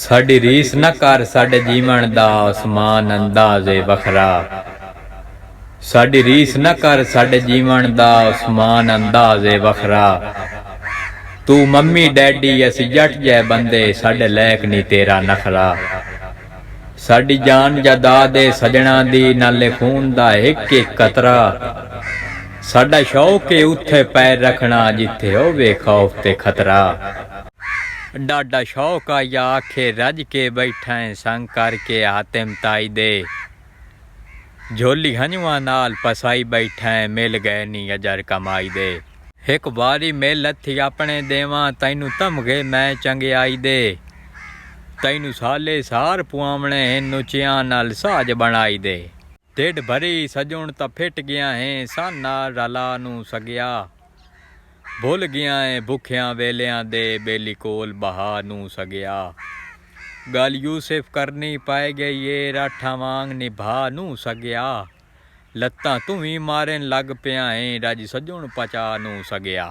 साडी रीस न कर साडे जीवन दा आसमान अंदाज़े वखरा। साडी रीस न कर साडे जीवन दा आसमान अंदाज़े वखरा। तू मम्मी डैडी असी जट जै बंदे साडे लैक नी तेरा नखरा। साडी जान जायदाद सजना दी नाले खून दा एक एक कतरा। साडा शौक है उत्थे पैर रखना जिथे होवे खौफ ते खतरा। डाडा शौक आया आखे रज के बैठा संग करके हातिम ताई दे। झोली हंजुआ नाल पसाई बैठा मिल गए नी अजर कमाई दे। एक बारी मिल हथी अपने देवा तैनू तमगे मैं चंगियाई दे। तैनू साले सार पुआवणे नुचियां नाल साज बनाई दे। ढिड भरी सजुण तां फिट गया है साना रला नू सगिया। भुल गया है भुखिया वेलियां दे बेली कोल बहा नू सगिया। गल यूसुफ करनी पाए गई ये राठा वांग निभा नू सगिया। लत्तां तू ही मारन लग पिया है रज सजुण पचा नू सगिया।